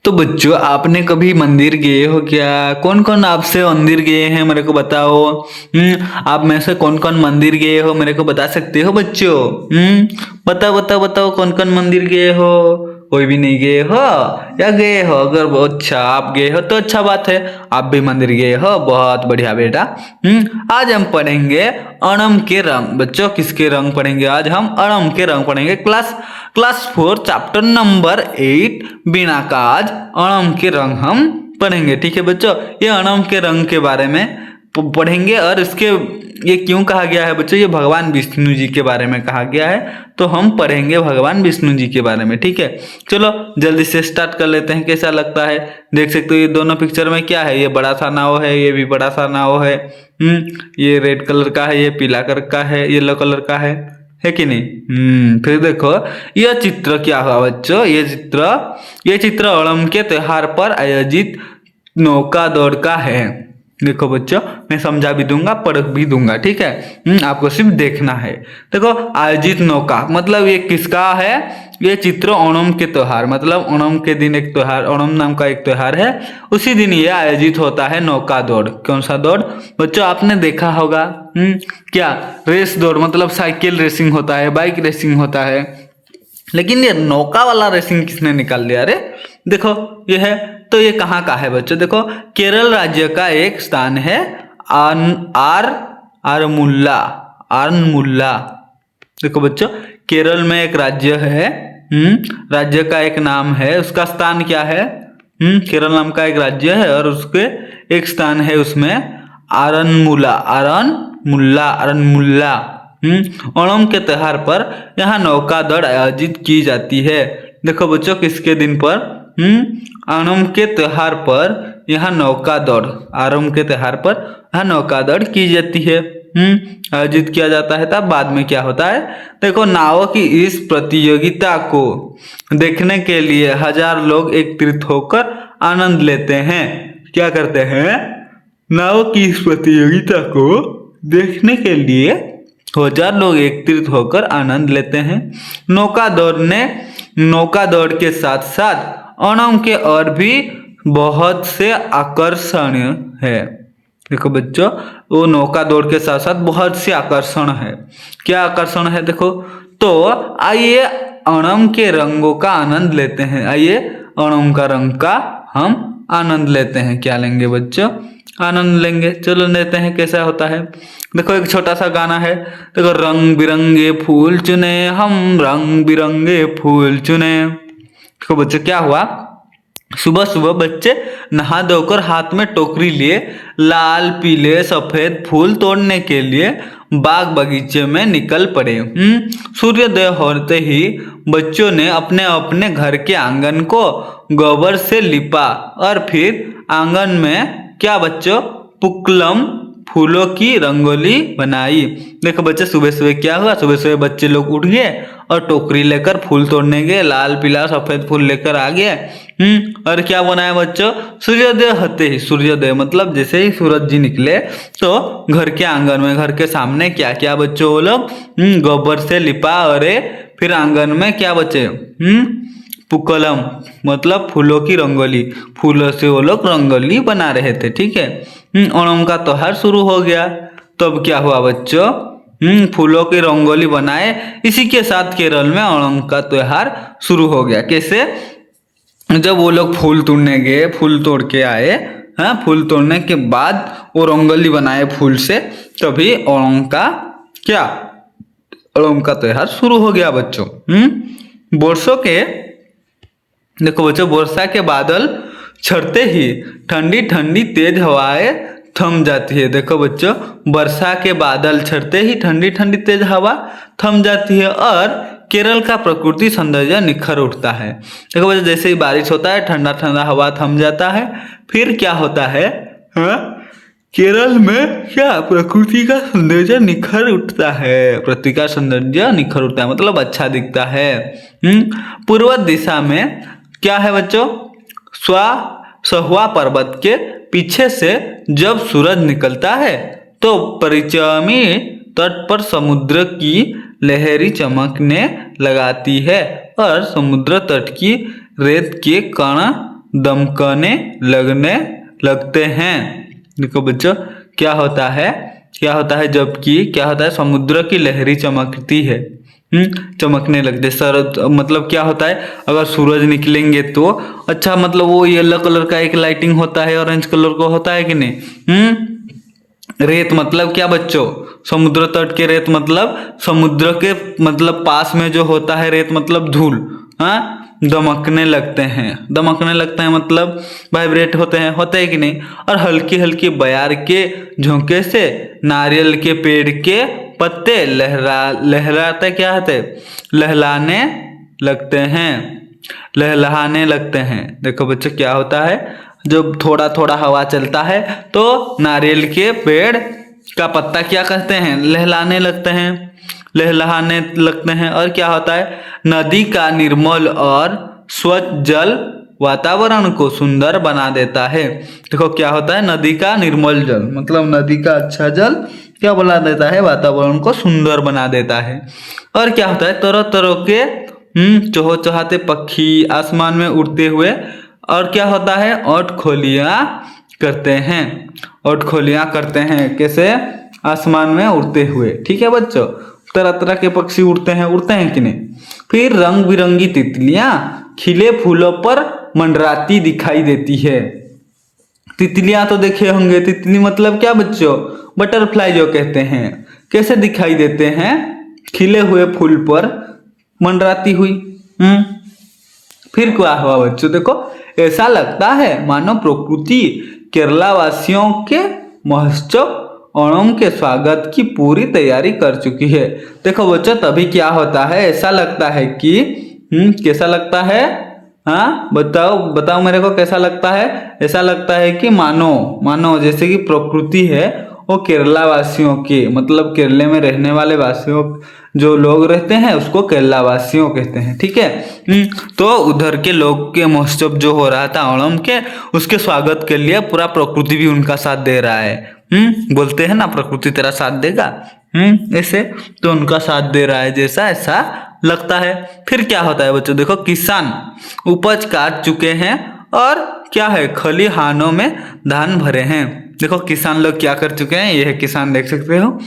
तो बच्चों आपने कभी मंदिर गए हो क्या? कौन कौन आपसे मंदिर गए हैं मेरे को बताओ। आप में से कौन कौन मंदिर गए हो मेरे को बता सकते हो बच्चों? बताओ बताओ बताओ, कौन कौन मंदिर गए हो? कोई भी नहीं गए हो या गए हो? अगर बहुत अच्छा आप गए हो तो अच्छा बात है, आप भी मंदिर गए हो, बहुत बढ़िया बेटा। आज हम पढ़ेंगे ओणम के रंग। बच्चों किसके रंग पढ़ेंगे? आज हम ओणम के रंग पढ़ेंगे। क्लास 4 चैप्टर नंबर 8 बीना का आज ओणम के रंग हम पढ़ेंगे। ठीक है बच्चों, ये ओणम के रंग के बारे में पढ़ेंगे और इसके ये क्यों कहा गया है बच्चों, ये भगवान विष्णु जी के बारे में कहा गया है, तो हम पढ़ेंगे भगवान विष्णु जी के बारे में। ठीक है, चलो जल्दी से स्टार्ट कर लेते हैं। कैसा लगता है? देख सकते हो ये दोनों पिक्चर में क्या है, ये बड़ा सा नाव है, ये भी बड़ा सा नाव है। ये रेड कलर का है, ये पीला कलर का है, येलो कलर का है कि नहीं? फिर देखो यह चित्र क्या हुआ बच्चों, ये चित्र ओणम के त्योहार पर आयोजित नौका दौड़ का है। देखो बच्चों मैं समझा भी दूंगा, पढ़ भी दूंगा। ठीक है, आपको सिर्फ देखना है। देखो आयोजित नौका मतलब ये किसका है? ये चित्र ओणम के त्योहार मतलब ओणम के दिन एक त्योहार, ओणम नाम का एक त्योहार है, उसी दिन ये आयोजित होता है नौका दौड़। कौन सा दौड़ बच्चों? आपने देखा होगा क्या? रेस दौड़ मतलब साइकिल रेसिंग होता है, बाइक रेसिंग होता है, लेकिन ये नौका वाला रेसिंग किसने निकाल दिया? अरे देखो ये है, तो ये कहाँ का है बच्चों? देखो केरल राज्य का एक स्थान है आरमुल्ला। आरमुल्ला देखो बच्चों केरल में एक राज्य है, राज्य का एक नाम है, उसका स्थान क्या है? केरल नाम का एक राज्य है और उसके एक स्थान है उसमें आरनमुला। आरनमुल्ला। ओणम के त्योहार पर यहाँ नौका दौड़ आयोजित की जाती है। देखो बच्चों किसके दिन पर? ओणम के त्योहार पर यहाँ नौका दौड़, ओणम के त्योहार पर यहाँ नौका दौड़ की जाती है, आयोजित किया जाता है। तब बाद में क्या होता है? देखो नावों की इस प्रतियोगिता को देखने के लिए हजार लोग एकत्रित होकर आनंद लेते हैं। क्या करते हैं? नावों की इस प्रतियोगिता को देखने के लिए हजार लोग एकत्रित होकर आनंद लेते हैं। नौका दौड़ के साथ साथ ओणम के और भी बहुत से आकर्षण है। देखो बच्चों वो नौका दौड़ के साथ साथ बहुत से आकर्षण है। क्या आकर्षण है देखो, तो आइए ओणम के रंगों का आनंद लेते हैं। आइए ओणम का रंग का हम आनंद लेते हैं। क्या लेंगे बच्चों? आनंद लेंगे। चलो लेते हैं कैसा होता है। देखो एक छोटा सा गाना है, देखो रंग बिरंगे फूल चुने हम, रंग बिरंगे फूल चुने। देखो बच्चों क्या हुआ, सुबह सुबह बच्चे नहा धोकर हाथ में टोकरी लिए लाल पीले सफेद फूल तोड़ने के लिए बाग बगीचे में निकल पड़े। सूर्योदय होते ही बच्चों ने अपने अपने घर के आंगन को गोबर से लिपा और फिर आंगन में क्या बच्चों? पुक्कलम फूलों की रंगोली बनाई। देखो बच्चे सुबह सुबह क्या हुआ, सुबह सुबह बच्चे लोग उठ गए और टोकरी लेकर फूल तोड़ने गए, लाल पीला सफेद फूल लेकर आ गए। और क्या बनाया बच्चों? सूर्योदय होते ही, सूर्योदय मतलब जैसे ही सूरज जी निकले तो घर के आंगन में, घर के सामने क्या क्या बच्चों वो लोग गोबर से लिपा, और फिर आंगन में क्या बचे? पुक्कलम मतलब फूलों की रंगोली, फूलों से वो लोग रंगोली बना रहे थे। ठीक है, ओणम का त्योहार शुरू हो गया। तब क्या हुआ बच्चों? फूलों की रंगोली बनाए, इसी के साथ केरल में ओणम का त्योहार शुरू हो गया। कैसे? जब वो लोग फूल तोड़ने गए, फूल तोड़ के आए, हाँ फूल तोड़ने के बाद वो रंगोली बनाए फूल से, तभी ओणम का क्या? ओणम का त्योहार शुरू हो गया बच्चों। वर्षों के देखो बच्चों वर्षा के बादल छड़ते ही ठंडी ठंडी तेज हवाएं थम जाती है। देखो बच्चों वर्षा के बादल छड़ते ही ठंडी ठंडी तेज हवा थम जाती है और केरल का प्रकृति सौंदर्य निखर उठता है। देखो बच्चों जैसे ही बारिश होता है ठंडा ठंडा हवा थम जाता है, फिर क्या होता है? केरल में क्या? प्रकृति का सौंदर्य निखर उठता है। प्रकृति का सौंदर्य निखर उठता है मतलब अच्छा दिखता है। पूर्व दिशा में क्या है बच्चों? सहुआ पर्वत के पीछे से जब सूरज निकलता है तो परिचमी तट पर समुद्र की लहरी चमकने लगाती है और समुद्र तट की रेत के कण दमकने लगने लगते हैं। देखो बच्चों क्या होता है जबकि क्या होता है समुद्र की लहरी चमकती है, चमकने लगते सर मतलब क्या होता है अगर सूरज निकलेंगे तो अच्छा मतलब वो येलो कलर का एक लाइटिंग होता है, ऑरेंज कलर का होता है कि नहीं। रेत मतलब क्या बच्चों, समुद्र तट के रेत मतलब समुद्र के मतलब पास में जो होता है रेत मतलब धूल, हाँ दमकने लगते हैं मतलब वाइब्रेट होते हैं कि नहीं। और हल्की हल्की बयार के झोंके से नारियल के पेड़ के पत्ते लहराते क्या होते लहलहाने लगते हैं। देखो बच्चों क्या होता है जब थोड़ा थोड़ा हवा चलता है तो नारियल के पेड़ का पत्ता क्या कहते हैं लहलाने लगते हैं। और क्या होता है नदी का निर्मल और स्वच्छ जल वातावरण को सुंदर बना देता है। देखो क्या होता है नदी का निर्मल जल मतलब नदी का अच्छा जल क्या बना देता है वातावरण को सुंदर बना देता है। और क्या होता है तरह तरह के चहचहाते पक्षी आसमान में उड़ते हुए और क्या होता है ओठ खोलियां करते हैं कैसे आसमान में उड़ते हुए। ठीक है बच्चों तरह तरह के पक्षी उड़ते हैं कि नहीं। फिर रंग बिरंगी तितलियां खिले फूलों पर मंडराती दिखाई देती है। तितलियां तो देखे होंगे, तितली मतलब क्या बच्चों बटरफ्लाई जो कहते हैं, कैसे दिखाई देते हैं खिले हुए फूल पर मंडराती हुई। फिर क्या हुआ बच्चों देखो ऐसा लगता है मानो प्रकृति केरला वासियों के महोत्सव ओणम के स्वागत की पूरी तैयारी कर चुकी है। देखो बच्चों तभी क्या होता है ऐसा लगता है कि कैसा लगता है, हाँ बताओ मेरे को कैसा लगता है। ऐसा लगता है कि मानो जैसे कि प्रकृति है वो केरला वासियों के मतलब केरले में रहने वाले वासियों जो लोग रहते हैं उसको केरला वासियों कहते हैं। ठीक है तो उधर के लोग के महोत्सव जो हो रहा था ओणम के उसके स्वागत के लिए पूरा प्रकृति भी उनका साथ दे रहा है। बोलते हैं ना प्रकृति तेरा साथ देगा, ऐसे तो उनका साथ दे रहा है जैसा ऐसा लगता है। फिर क्या होता है बच्चों देखो किसान उपज काट चुके हैं और क्या है खलिहानों में धान भरे हैं। देखो किसान लोग क्या कर चुके हैं, यह किसान देख सकते हो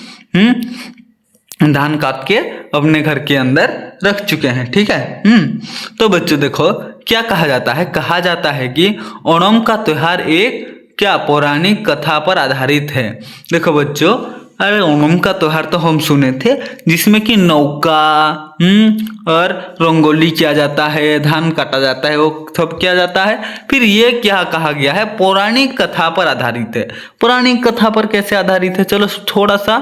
धान काट के अपने घर के अंदर रख चुके हैं। ठीक है तो बच्चों देखो क्या कहा जाता है कि ओणम का त्योहार एक क्या पौराणिक कथा पर आधारित है। देखो बच्चों अरे ओणम का त्योहार तो हम सुने थे जिसमें कि नौका और रंगोली किया जाता है, धान काटा जाता है, वो सब किया जाता है। फिर ये क्या कहा गया है पौराणिक कथा पर आधारित है। पौराणिक कथा पर कैसे आधारित है चलो थोड़ा सा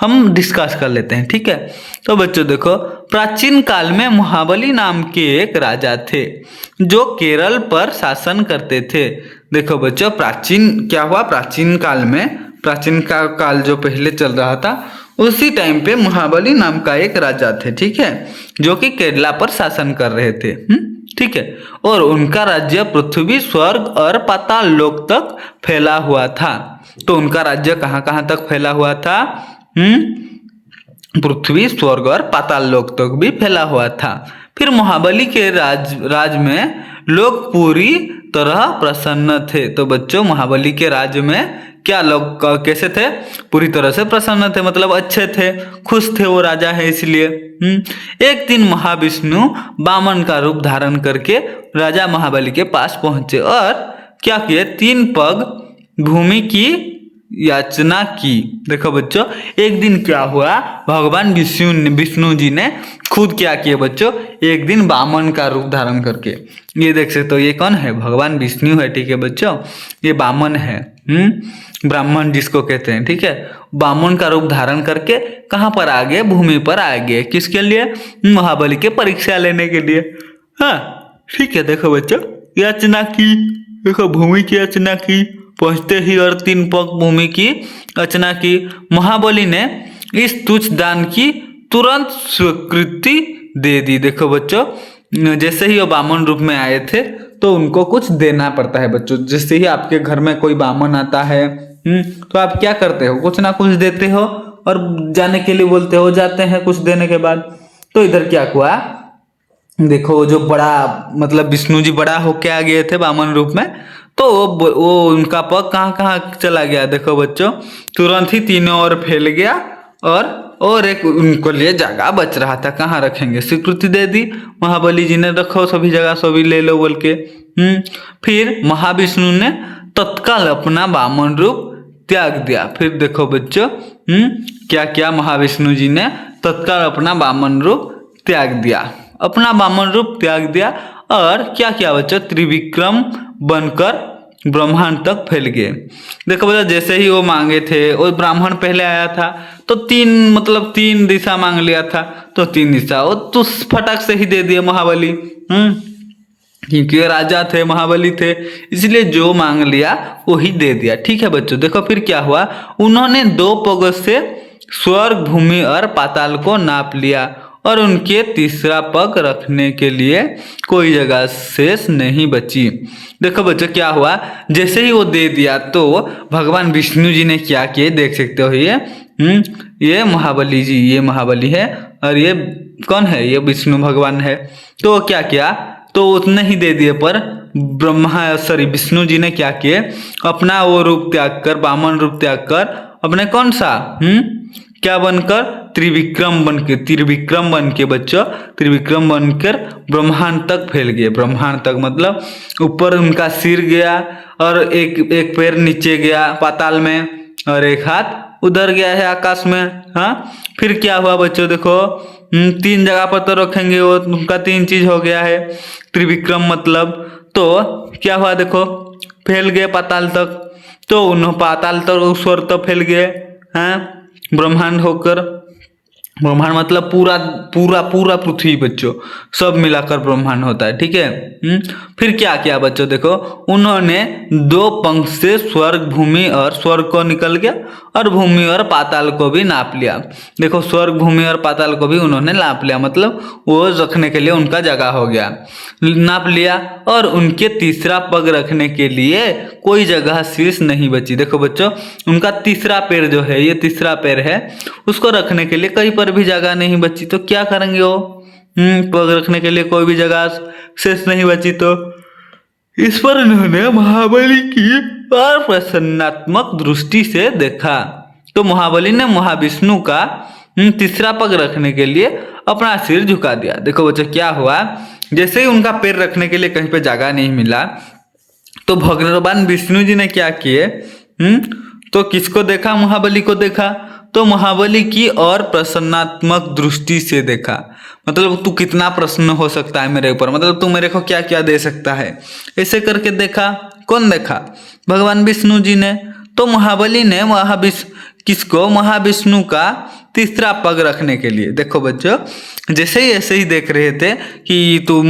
हम डिस्कस कर लेते हैं। ठीक है तो बच्चों देखो प्राचीन काल में महाबली नाम के एक राजा थे जो केरल पर शासन करते थे। देखो बच्चों प्राचीन काल जो पहले चल रहा था उसी टाइम पे महाबली नाम का एक राजा थे। ठीक है जो कि केरला पर शासन कर रहे थे। ठीक है और उनका राज्य पृथ्वी स्वर्ग और पाताल लोक तक फैला हुआ था। तो उनका राज्य कहाँ कहाँ तक फैला हुआ था, पृथ्वी स्वर्ग और पाताल लोक तक भी फैला हुआ था। फिर महाबली के राज में लोग पूरी तरह प्रसन्न थे। तो बच्चों महाबली के राज्य में क्या लोग कैसे थे, पूरी तरह से प्रसन्न थे मतलब अच्छे थे, खुश थे, वो राजा है इसलिए। एक दिन महाविष्णु वामन का रूप धारण करके राजा महाबली के पास पहुंचे और क्या किए 3 पग भूमि की याचना की। देखो बच्चों एक दिन क्या हुआ भगवान विष्णु जी ने खुद क्या किए बच्चों एक दिन वामन का रूप धारण करके, ये देख सकते हो ये कौन है भगवान विष्णु है। ठीक है बच्चों ये वामन है, ब्राह्मण जिसको कहते हैं। ठीक है वामन का रूप धारण करके कहाँ पर आ गए भूमि पर आ गए, किसके लिए महाबली के परीक्षा लेने के लिए। हाँ ठीक है देखो बच्चों याचना की, देखो भूमि की याचना की, पहुंचते ही और 3 पग भूमि की अर्चना की। महाबली ने इस तुच्छ दान की तुरंत स्वीकृति दे दी। देखो बच्चों जैसे ही वो वामन रूप में आए थे तो उनको कुछ देना पड़ता है बच्चों। जैसे ही आपके घर में कोई वामन आता है तो आप क्या करते हो कुछ ना कुछ देते हो और जाने के लिए बोलते हो, जाते हैं कुछ देने के बाद। तो इधर क्या हुआ देखो वो जो बड़ा मतलब विष्णु जी बड़ा होके आ गए थे वामन रूप में, तो वो उनका पग कहाँ कहाँ चला गया देखो बच्चों, तुरंत ही तीनों ओर फैल गया और एक उनको लिए जगह बच रहा था, कहाँ रखेंगे, स्वीकृति दे दी महाबली जी ने, रखो सभी जगह सभी ले लो बोल के। फिर महाविष्णु ने तत्काल अपना वामन रूप त्याग दिया। फिर देखो बच्चों क्या क्या महाविष्णु जी ने तत्काल अपना वामन रूप त्याग दिया, अपना वामन रूप त्याग दिया और क्या किया बच्चों, त्रिविक्रम बनकर ब्रह्मांड तक फैल गए। देखो बच्चों जैसे ही वो मांगे थे, वो ब्राह्मण पहले आया था तो तीन दिशा मांग लिया था, तो तीन दिशा वो तो फटाक से ही दे दिए महाबली। क्योंकि राजा थे, महाबली थे, इसलिए जो मांग लिया वही दे दिया। ठीक है बच्चों, देखो फिर क्या हुआ, उन्होंने 2 पगों से स्वर्ग भूमि और पाताल को नाप लिया और उनके तीसरा पग रखने के लिए कोई जगह शेष नहीं बची। देखो बच्चों क्या हुआ, जैसे ही वो दे दिया तो भगवान विष्णु जी ने क्या किए देख सकते हो, ये महाबली जी, ये महाबली है और ये कौन है, ये विष्णु भगवान है। तो क्या किया, तो उतने ही दे दिए, पर विष्णु जी ने क्या किए, अपना वो रूप त्याग कर, वामन रूप त्याग कर अपने कौन सा क्या बनकर, त्रिविक्रम बन के बच्चों, त्रिविक्रम बनकर ब्रह्मांड तक फैल गए। ब्रह्मांड तक मतलब ऊपर उनका सिर गया और एक पैर नीचे गया पाताल में और एक हाथ उधर गया है आकाश में। हाँ, फिर क्या हुआ बच्चों देखो, 3 जगह पर तो रखेंगे, वो उनका 3 चीज हो गया है त्रिविक्रम मतलब। तो क्या हुआ देखो, फैल गए पाताल तक, तो उन्होंने पाताल तक स्वर तो फैल गए हैं ब्रह्मांड होकर। ब्रह्मांड मतलब पूरा पूरा पूरा पृथ्वी बच्चों, सब मिलाकर ब्रह्मांड होता है। ठीक है। फिर क्या किया बच्चों देखो, उन्होंने 2 पंख से स्वर्ग भूमि और स्वर्ग को निकल गया और भूमि और पाताल को भी नाप लिया। देखो स्वर्ग भूमि और पाताल को भी उन्होंने नाप लिया, मतलब वो रखने के लिए उनका जगह हो गया, नाप लिया और उनके तीसरा पग रखने के लिए कोई जगह शेष नहीं बची। देखो बच्चों उनका तीसरा पैर जो है, ये तीसरा पैर है, उसको रखने के लिए कहीं पर भी जगह नहीं बची, तो क्या करेंगे वो, पग रखने के लिए कोई भी जगह शेष नहीं बची। तो इस पर उन्होंने महाबली की और प्रसन्नात्मक दृष्टि से देखा, तो महाबली ने महाविष्णु का तीसरा पग रखने के लिए अपना सिर झुका दिया। देखो बच्चों क्या हुआ, जैसे ही उनका पैर रखने के लिए कहीं पे जगह नहीं मिला, तो भगवान विष्णु जी ने क्या किए, तो किसको देखा, महाबली को देखा, तो महाबली की और प्रसन्नात्मक दृष्टि से देखा, मतलब तू कितना प्रसन्न हो सकता है मेरे ऊपर, मतलब तू मेरे को क्या क्या दे सकता है, ऐसे करके देखा। कौन देखा, भगवान विष्णु जी ने। तो महाबली ने किसको, महाविष्णु का तीसरा पग रखने के लिए। देखो बच्चों जैसे ही ऐसे ही देख रहे थे कि तुम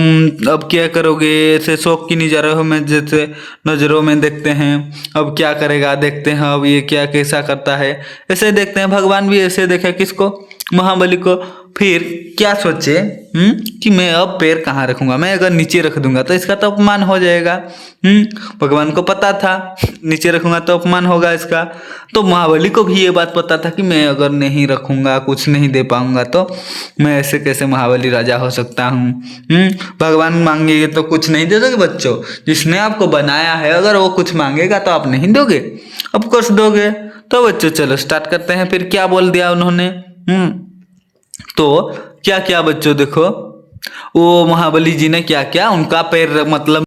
अब क्या करोगे, ऐसे शौक की नजरों में जैसे नजरों में देखते हैं, अब क्या करेगा देखते हैं, अब ये क्या कैसा करता है, ऐसे देखते हैं। भगवान भी ऐसे देखे किसको, महाबली को। फिर क्या सोचे कि मैं अब पैर कहाँ रखूंगा, मैं अगर नीचे रख दूंगा तो इसका तो अपमान हो जाएगा। भगवान को पता था नीचे रखूंगा तो अपमान होगा इसका, तो महाबली को भी ये बात पता था कि मैं अगर नहीं रखूंगा, कुछ नहीं दे पाऊंगा, तो मैं ऐसे कैसे महाबली राजा हो सकता हूँ। भगवान मांगेंगे तो कुछ नहीं दे दोगे बच्चों, जिसने आपको बनाया है अगर वो कुछ मांगेगा तो आप नहीं दोगे, ऑफकोर्स दोगे। तो बच्चों चलो स्टार्ट करते हैं। फिर क्या बोल दिया उन्होंने, तो क्या क्या बच्चों देखो, वो महाबली जी ने क्या क्या, उनका पैर मतलब